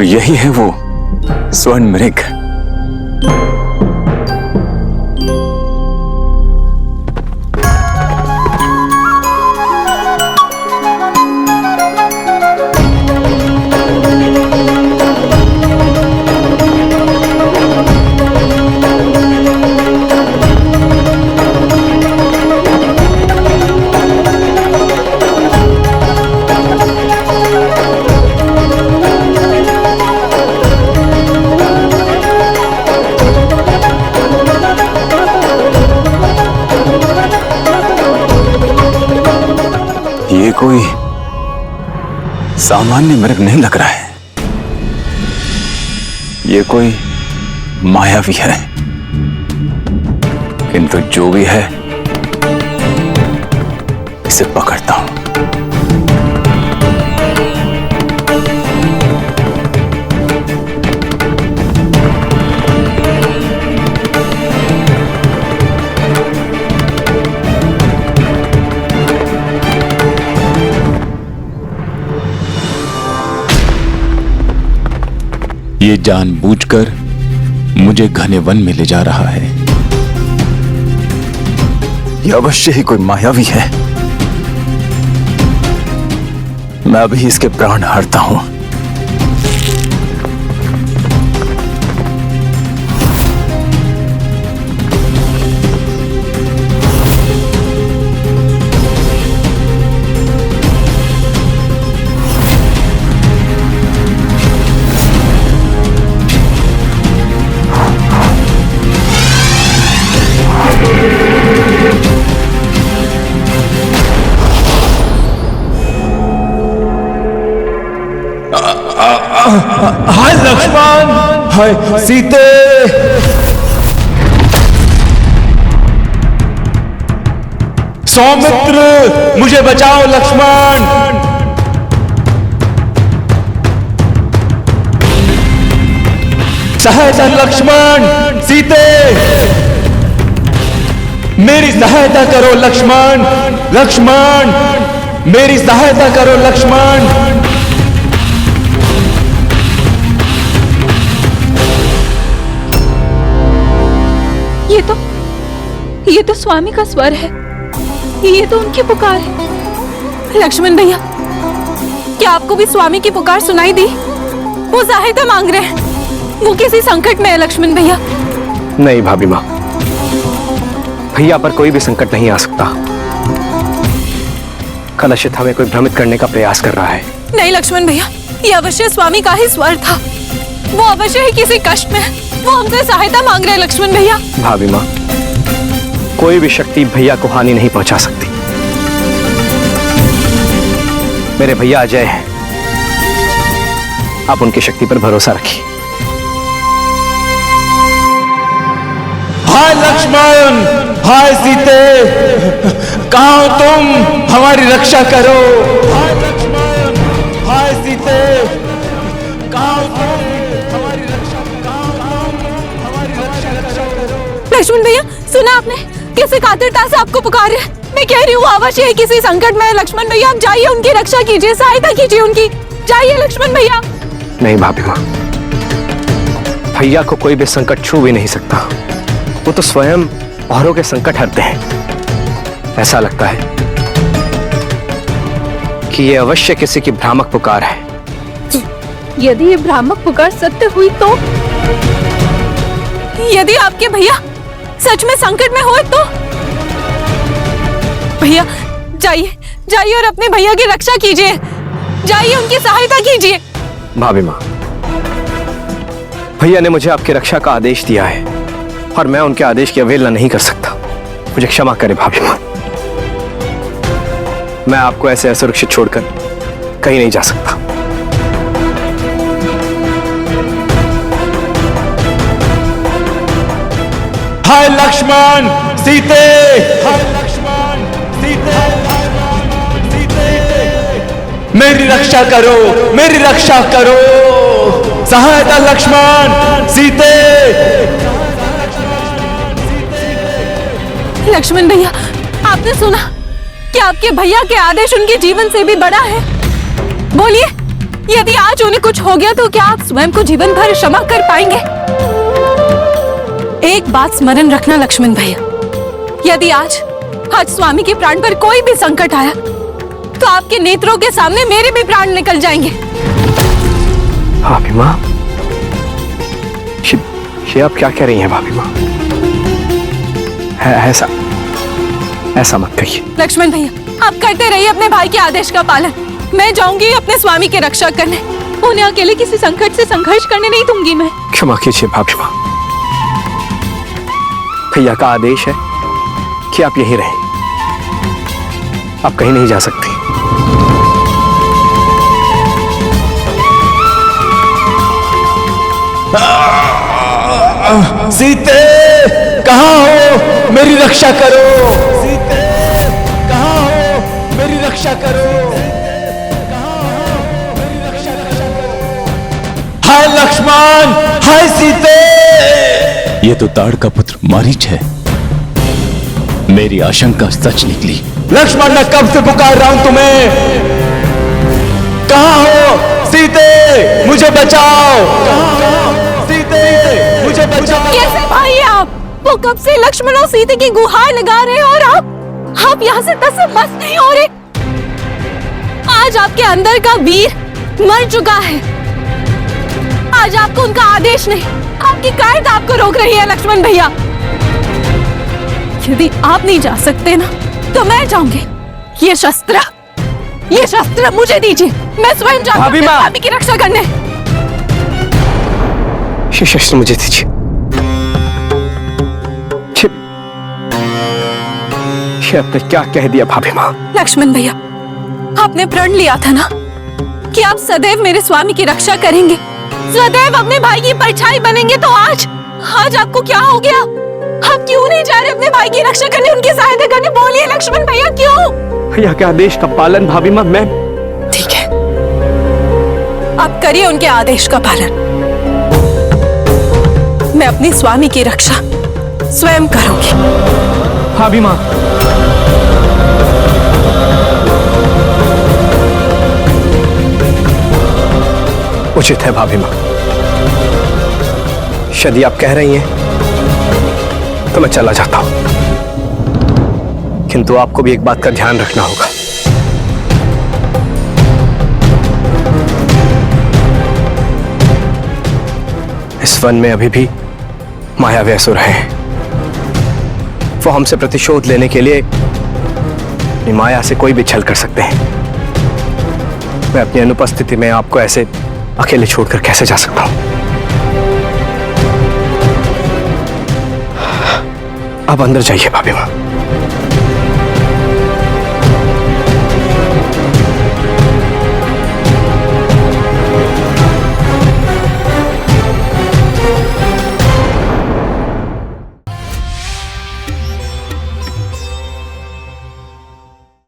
तो यही है वो स्वर्ण मृग। ये कोई सामान्य मृग नहीं लग रहा है, ये कोई मायावी है। किंतु जो भी है, इसे पकड़ता हूं। ये जानबूझकर मुझे घने वन में ले जा रहा है। यह अवश्य ही कोई मायावी है। मैं अभी इसके प्राण हरता हूं। हाय लक्ष्मण, हाय सीते। सौमित्र, मुझे बचाओ लक्ष्मण। सहायता लक्ष्मण, सीते, मेरी सहायता करो लक्ष्मण। लक्ष्मण, मेरी सहायता करो लक्ष्मण। ये तो स्वामी का स्वर है। ये तो उनकी पुकार है। लक्ष्मण भैया, क्या आपको भी स्वामी की पुकार सुनाई दी? वो सहायता मांग रहे हैं। वो किसी संकट में है लक्ष्मण भैया। नहीं भाभी माँ, भैया पर कोई भी संकट नहीं आ सकता। कलशित हमें कोई भ्रमित करने का प्रयास कर रहा है। नहीं लक्ष्मण भैया, ये अवश्य स्वामी का ही स्वर था। वो अवश्य ही किसी कष्ट में है। वो हमसे सहायता मांग रहे हैं लक्ष्मण भैया। भाभी माँ, कोई भी शक्ति भैया को हानि नहीं पहुंचा सकती। मेरे भैया अजय हैं, आप उनकी शक्ति पर भरोसा रखिए। हाय लक्ष्मण, हाय सीते, कहाँ हो तुम? हमारी रक्षा करो। हाय लक्ष्मण, हाय सीते, कहाँ हो तुम? हमारी रक्षा करो। लक्ष्मण भैया, सुना आपने? किसी कातिरता से आपको पुकार रहे हैं। मैं कह रही हूँ अवश्य ही किसी संकट में है लक्ष्मण भैया। आप जाइए, उनकी रक्षा कीजिए, सहायता कीजिए उनकी। जाइए लक्ष्मण भैया। नहीं भाभी माँ, भैया को कोई भी संकट छू भी नहीं सकता। वो तो स्वयं औरों के संकट हरते हैं। ऐसा लगता है कि ये अवश्य किसी की भ्रामक पुकार है। यदि ये भ्रामक पुकार सत्य हुई तो? यदि आपके भैया सच में संकट में हो तो? भैया जाइए, जाइए और अपने भैया की रक्षा कीजिए। जाइए, उनकी सहायता कीजिए। भाभी माँ, भैया ने मुझे आपकी रक्षा का आदेश दिया है और मैं उनके आदेश की अवहेलना नहीं कर सकता। मुझे क्षमा करें भाभी माँ। मैं आपको ऐसे असुरक्षित छोड़कर कहीं नहीं जा सकता। हाय लक्ष्मण, सीते, हाय लक्ष्मण, सीते, सीते, मेरी रक्षा करो, मेरी रक्षा करो। सहायता लक्ष्मण, सीते। लक्ष्मण भैया, आपने सुना कि आपके भैया के आदेश उनके जीवन से भी बड़ा है? बोलिए, यदि आज उन्हें कुछ हो गया तो क्या आप स्वयं को जीवन भर क्षमा कर पाएंगे? एक बात स्मरण रखना लक्ष्मण भैया, यदि आज स्वामी के प्राण पर कोई भी संकट आया तो आपके नेत्रों के सामने मेरे भी प्राण निकल जाएंगे। भाभी माँ, ये आप क्या कह रही हैं भाभी माँ? ऐसा मत कहिए। लक्ष्मण भैया, आप करते रहिए अपने भाई के आदेश का पालन। मैं जाऊंगी अपने स्वामी की रक्षा करने। उन्हें अकेले किसी संकट से संघर्ष करने नहीं दूंगी मैं। क्षमा कीजिए भाभी माँ, भैया का आदेश है कि आप यहीं रहें, आप कहीं नहीं जा सकती। सीते, कहाँ हो? मेरी रक्षा करो। सीते, कहाँ हो? मेरी रक्षा करो। कहाँ हो? मेरी रक्षा करो। हाय लक्ष्मण, हाय सीते। ये तो ताड़ का पुत्र मारीच है। मेरी आशंका सच निकली। लक्ष्मण, मैं कब से पुकार रहा हूं तुम्हें। कहाँ हो? सीते, मुझे बचाओ। कहाँ हो? सीते, मुझे बचाओ। कैसे भाई आप? वो कब से लक्ष्मण और सीते की गुहार लगा रहे हैं और आप यहाँ से तस बस नहीं हो रहे। आज आपके अंदर का वीर मर चुका है। आज आपको उनका आदेश नहीं, आपकी कायरता आपको रोक रही है लक्ष्मण भैया। यदि आप नहीं जा सकते ना तो मैं जाऊंगी। ये शस्त्र मुझे दीजिए, मैं स्वयं जाऊंगी अपने स्वामी की रक्षा करने। ये शस्त्र मुझे दीजिए। ये आपने क्या कह दिया भाभी माँ? लक्ष्मण भैया, आपने प्रण लिया था ना कि आप सदैव मेरे स्वामी की रक्षा करेंगे, सदैव अपने भाई की परछाई बनेंगे। तो आज आपको क्या हो गया? आप क्यों नहीं जा रहे अपने भाई की रक्षा करने, उनकी सहायता करने? बोलिए लक्ष्मण भैया, क्यों? भैया के आदेश का पालन भाभी माँ। मैं ठीक है, आप करिए उनके आदेश का पालन। मैं अपने स्वामी की रक्षा स्वयं करूंगी। भाभी माँ, उचित है भाभी माँ। यदि आप कह रही हैं तो मैं चला जाता हूं, किंतु आपको भी एक बात का ध्यान रखना होगा। इस वन में अभी भी मायावी असुर हैं। वो हमसे प्रतिशोध लेने के लिए अपनी माया से कोई भी छल कर सकते हैं। मैं अपनी अनुपस्थिति में आपको ऐसे अकेले छोड़कर कैसे जा सकता हूं? अब अंदर जाइए भाभी माँ।